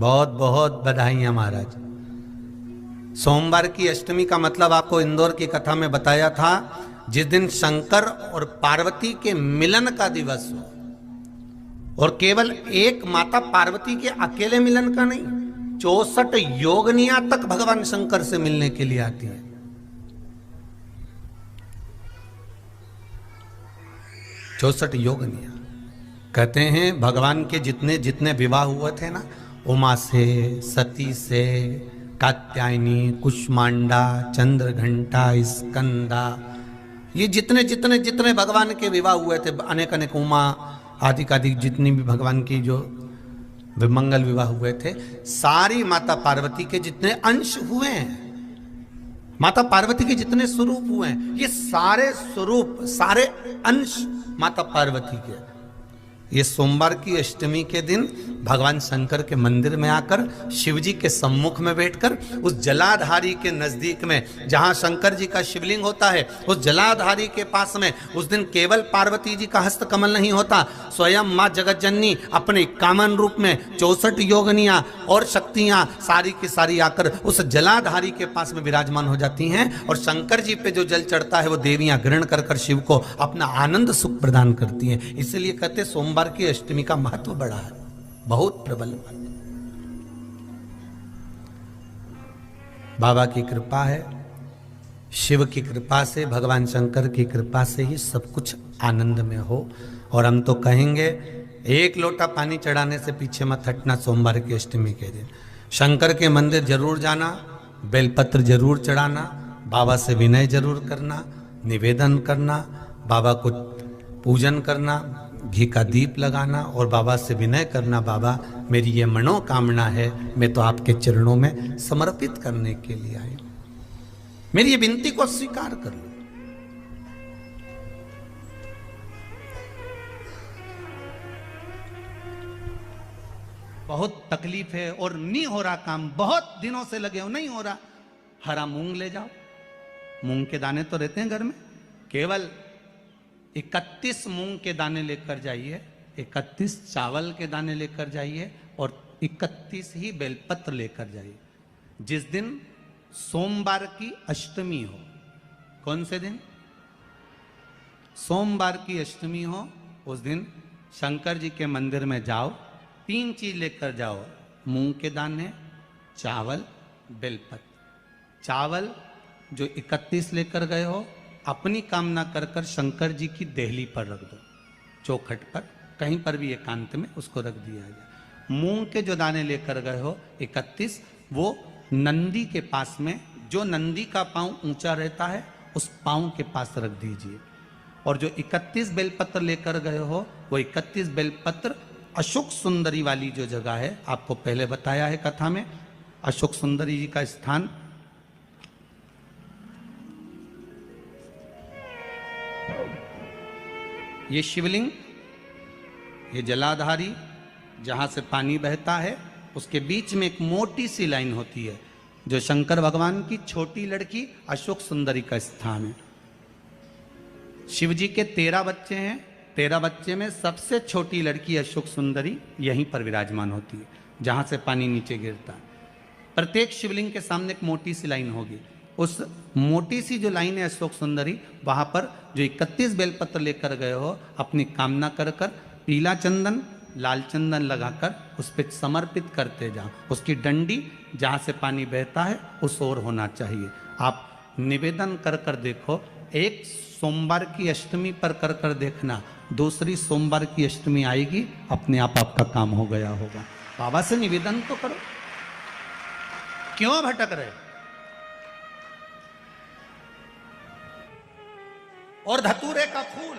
बहुत बहुत बधाइयां महाराज। सोमवार की अष्टमी का मतलब आपको इंदौर की कथा में बताया था, जिस दिन शंकर और पार्वती के मिलन का दिवस हो, और केवल एक माता पार्वती के अकेले मिलन का नहीं, 64 योगनियां तक भगवान शंकर से मिलने के लिए आती है। 64 योगनियां। कहते हैं भगवान के जितने जितने विवाह हुए थे ना, उमा से, सती से, कात्यायनी, कुष्मांडा, चंद्रघंटा, स्कंदा, ये जितने जितने जितने भगवान के विवाह हुए थे, अनेक अनेक उमा आदि आदि जितनी भी भगवान की जो मंगल विवाह हुए थे, सारी माता पार्वती के जितने अंश हुए हैं, माता पार्वती के जितने स्वरूप हुए हैं, ये सारे स्वरूप, सारे अंश माता पार्वती के। ये सोमवार की अष्टमी के दिन भगवान शंकर के मंदिर में आकर शिव जी के सम्मुख में बैठकर उस जलाधारी के नजदीक में, जहां शंकर जी का शिवलिंग होता है, उस जलाधारी के पास में उस दिन केवल पार्वती जी का हस्त कमल नहीं होता, स्वयं मां जगत जननी अपने कामन रूप में 64 योगनियां और शक्तियां सारी की सारी आकर उस जलाधारी के पास में विराजमान हो जाती हैं, और शंकर जी पे जो जल चढ़ता है वो देवियां ग्रहण कर कर शिव को अपना आनंद सुख प्रदान करती हैं। इसलिए कहते सोमवार की अष्टमी का महत्व बड़ा है, बहुत प्रबल। बाबा की कृपा है, शिव की कृपा से, भगवान शंकर की कृपा से ही सब कुछ आनंद में हो। और हम तो कहेंगे एक लोटा पानी चढ़ाने से पीछे मत हटना। सोमवार की अष्टमी के दिन शंकर के मंदिर जरूर जाना, बेलपत्र जरूर चढ़ाना, बाबा से विनय जरूर करना, निवेदन करना, बाबा को पूजन करना, घी का दीप लगाना और बाबा से विनय करना, बाबा मेरी ये मनोकामना है, मैं तो आपके चरणों में समर्पित करने के लिए आई, मेरी ये विनती को स्वीकार कर लो। बहुत तकलीफ है और नहीं हो रहा काम, बहुत दिनों से लगे हो, नहीं हो रहा, हरा मूंग ले जाओ। मूंग के दाने तो रहते हैं घर में, केवल 31 मूंग के दाने लेकर जाइए, 31 चावल के दाने लेकर जाइए और 31 ही बेलपत्र लेकर जाइए। जिस दिन सोमवार की अष्टमी हो, कौन से दिन? सोमवार की अष्टमी हो, उस दिन शंकर जी के मंदिर में जाओ, 3 चीज लेकर जाओ, मूंग के दाने, चावल, बेलपत्र। चावल जो 31 लेकर गए हो, अपनी कामना कर कर शंकर जी की देहली पर रख दो, चौखट पर, कहीं पर भी एकांत में उसको रख दिया जाए। मूंग के जो दाने लेकर गए हो 31, वो नंदी के पास में, जो नंदी का पांव ऊंचा रहता है उस पांव के पास रख दीजिए। और जो 31 बेलपत्र लेकर गए हो, वो 31 बेलपत्र अशोक सुंदरी वाली जो जगह है, आपको पहले बताया है कथा में, अशोक सुंदरी जी का स्थान, ये शिवलिंग, ये जलाधारी जहां से पानी बहता है, उसके बीच में एक मोटी सी लाइन होती है, जो शंकर भगवान की छोटी लड़की अशोक सुंदरी का स्थान है। शिव जी के 13 बच्चे हैं, 13 बच्चे में सबसे छोटी लड़की अशोक सुंदरी यहीं पर विराजमान होती है, जहां से पानी नीचे गिरता है। प्रत्येक शिवलिंग के सामने एक मोटी सी लाइन होगी, उस मोटी सी जो लाइन है अशोक सुंदरी, वहां पर जो 31 बेलपत्र लेकर गए हो, अपनी कामना कर कर पीला चंदन, लाल चंदन लगाकर उस पर समर्पित करते जाओ। उसकी डंडी जहां से पानी बहता है उस ओर होना चाहिए। आप निवेदन कर कर देखो, एक सोमवार की अष्टमी पर कर कर देखना, दूसरी सोमवार की अष्टमी आएगी, अपने आप आपका काम हो गया होगा। बाबा से निवेदन तो करो, क्यों भटक रहे? और धतूरे का फूल,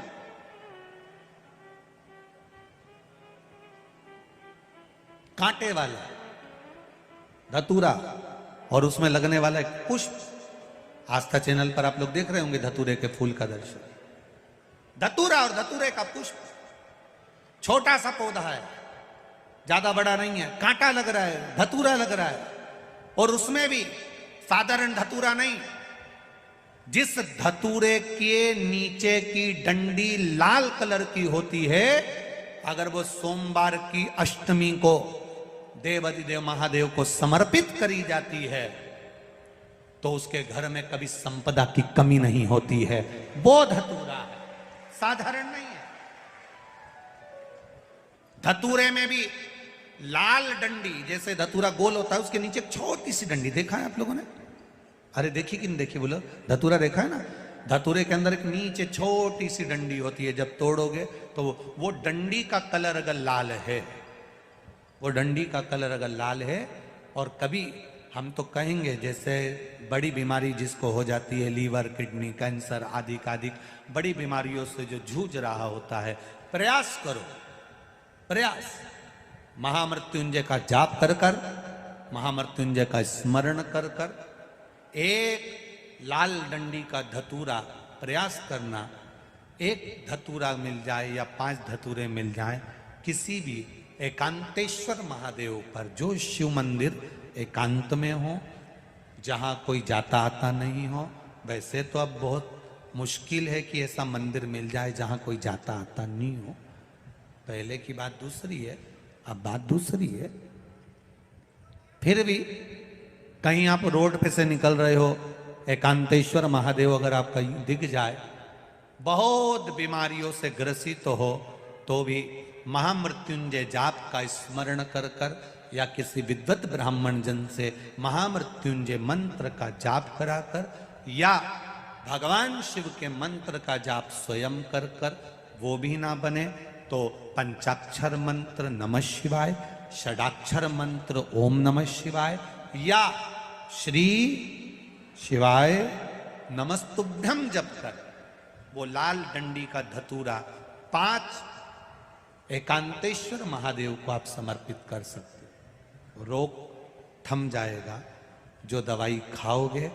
कांटे वाला धतूरा, और उसमें लगने वाला एक पुष्प, आस्था चैनल पर आप लोग देख रहे होंगे धतूरे के फूल का दर्शन। धतूरा और धतूरे का पुष्प, छोटा सा पौधा है, ज्यादा बड़ा नहीं है, कांटा लग रहा है, धतूरा लग रहा है, और उसमें भी साधारण धतूरा नहीं, जिस धतूरे के नीचे की डंडी लाल कलर की होती है, अगर वो सोमवार की अष्टमी को देवाधिदेव महादेव को समर्पित करी जाती है तो उसके घर में कभी संपदा की कमी नहीं होती है। वो धतूरा है, साधारण नहीं है। धतूरे में भी लाल डंडी, जैसे धतूरा गोल होता है उसके नीचे एक छोटी सी डंडी, देखा है आप लोगों ने? अरे देखी कि नहीं देखी बोलो? धतूरा देखा है ना? धतूरे के अंदर एक नीचे छोटी सी डंडी होती है, जब तोड़ोगे तो वो डंडी का कलर अगर लाल है, वो डंडी का कलर अगर लाल है, और कभी हम तो कहेंगे जैसे बड़ी बीमारी जिसको हो जाती है, लीवर, किडनी, कैंसर आदि आदि बड़ी बीमारियों से जो जूझ रहा होता है, प्रयास करो, प्रयास महामृत्युंजय का जाप कर कर, महामृत्युंजय का स्मरण कर कर, एक लाल डंडी का धतूरा प्रयास करना, एक धतूरा मिल जाए या 5 धतूरे मिल जाए किसी भी एकांतेश्वर महादेव पर, जो शिव मंदिर एकांत में हो, जहाँ कोई जाता आता नहीं हो। वैसे तो अब बहुत मुश्किल है कि ऐसा मंदिर मिल जाए जहाँ कोई जाता आता नहीं हो, पहले की बात दूसरी है, अब बात दूसरी है। फिर भी कहीं आप रोड पे से निकल रहे हो, एकांतेश्वर महादेव अगर आपका दिख जाए, बहुत बीमारियों से ग्रसित हो, तो भी महामृत्युंजय जाप का स्मरण कर कर या किसी विद्वत ब्राह्मण जन से महामृत्युंजय मंत्र का जाप कराकर, या भगवान शिव के मंत्र का जाप स्वयं कर कर, वो भी ना बने तो पंचाक्षर मंत्र नमः शिवाय, षडाक्षर मंत्र ओम नमः शिवाय, या श्री शिवाय नमस्तुभ्यम जप कर वो लाल डंडी का धतूरा 5 एकांतेश्वर महादेव को आप समर्पित कर सकते हो। रोग थम जाएगा, जो दवाई खाओगे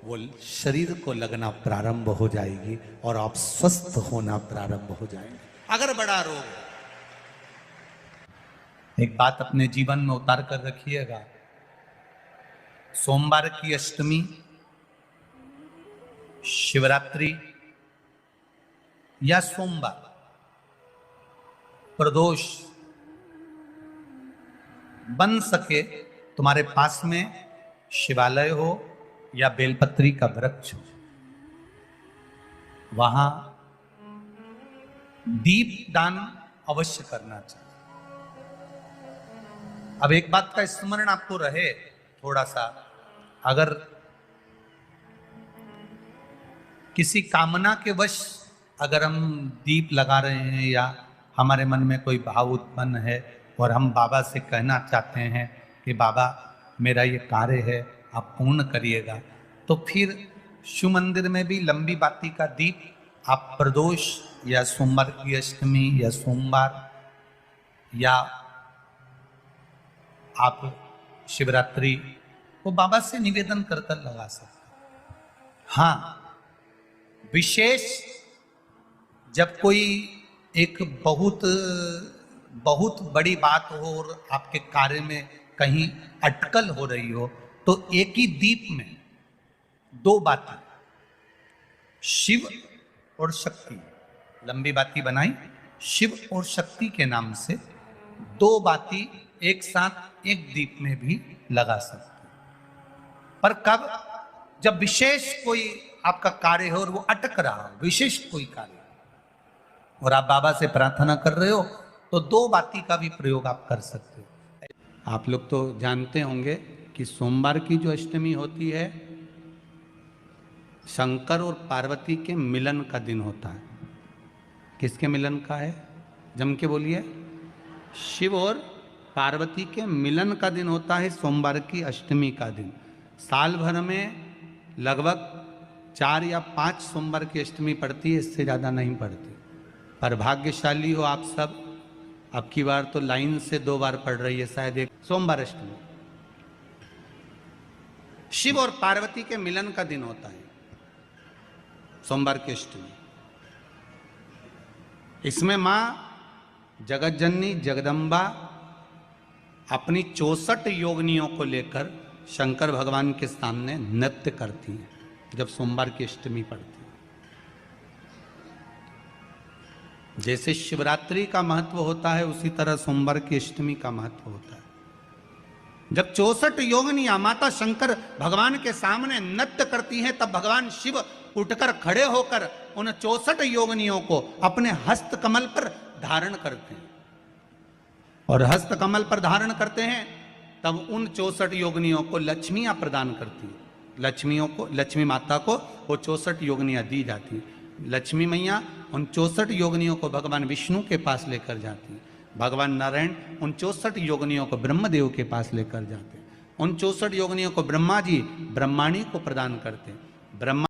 वो शरीर को लगना प्रारंभ हो जाएगी और आप स्वस्थ होना प्रारंभ हो जाएंगे। अगर बड़ा रोग, एक बात अपने जीवन में उतार कर रखिएगा, सोमवार की अष्टमी, शिवरात्रि या सोमवार, प्रदोष, बन सके तुम्हारे पास में शिवालय हो या बेलपत्री का वृक्ष हो, वहां दीप दान अवश्य करना चाहिए। अब एक बात का स्मरण आपको रहे थोड़ा सा, अगर किसी कामना के वश अगर हम दीप लगा रहे हैं या हमारे मन में कोई भाव उत्पन्न है और हम बाबा से कहना चाहते हैं कि बाबा मेरा ये कार्य है आप पूर्ण करिएगा, तो फिर शिव मंदिर में भी लंबी बाती का दीप आप प्रदोष या सोमवार की अष्टमी या सोमवार या आप शिवरात्रि को बाबा से निवेदन कर कर लगा सकते। हाँ, विशेष जब कोई एक बहुत बहुत बड़ी बात हो और आपके कार्य में कहीं अटकल हो रही हो, तो एक ही दीप में 2 बाती, शिव और शक्ति, लंबी बाती बनाई शिव और शक्ति के नाम से, 2 बाती एक साथ एक दीप में भी लगा सकते। पर कब? जब विशेष कोई आपका कार्य हो और वो अटक रहा हो, विशेष कोई कार्य, और आप बाबा से प्रार्थना कर रहे हो, तो 2 बाती का भी प्रयोग आप कर सकते हो। आप लोग तो जानते होंगे कि सोमवार की जो अष्टमी होती है, शंकर और पार्वती के मिलन का दिन होता है। किसके मिलन का है? जम के बोलिए। शिव और पार्वती के मिलन का दिन होता है सोमवार की अष्टमी का दिन। साल भर में लगभग 4 या 5 सोमवार की अष्टमी पड़ती है, इससे ज़्यादा नहीं पड़ती। पर भाग्यशाली हो आप सब, अब की बार तो लाइन से 2 बार पड़ रही है शायद, एक सोमवार अष्टमी। शिव और पार्वती के मिलन का दिन होता है सोमवार की अष्टमी। इसमें मां जगत जननी जगदम्बा अपनी 64 योगिनियों को लेकर शंकर भगवान के सामने नृत्य करती हैं जब सोमवार की अष्टमी पड़ती है। जैसे शिवरात्रि का महत्व होता है, उसी तरह सोमवार की अष्टमी का महत्व होता है। जब 64 योगिनियां माता शंकर भगवान के सामने नृत्य करती हैं, तब भगवान शिव उठकर खड़े होकर उन 64 योगिनियों को अपने हस्त कमल पर धारण करते हैं। और हस्त कमल पर धारण करते हैं तब उन 64 योगिनियों को लक्ष्मियां प्रदान करती हैं। लक्ष्मी माता को वो 64 योगिनियां दी जाती हैं। लक्ष्मी मैया उन 64 योगिनियों को भगवान विष्णु के पास लेकर जाती हैं। भगवान नारायण उन 64 योगिनियों को ब्रह्मदेव के पास लेकर जाते हैं। उन 64 योगिनियों को ब्रह्मा जी ब्रह्माणी को प्रदान करते हैं। ब्रह्मा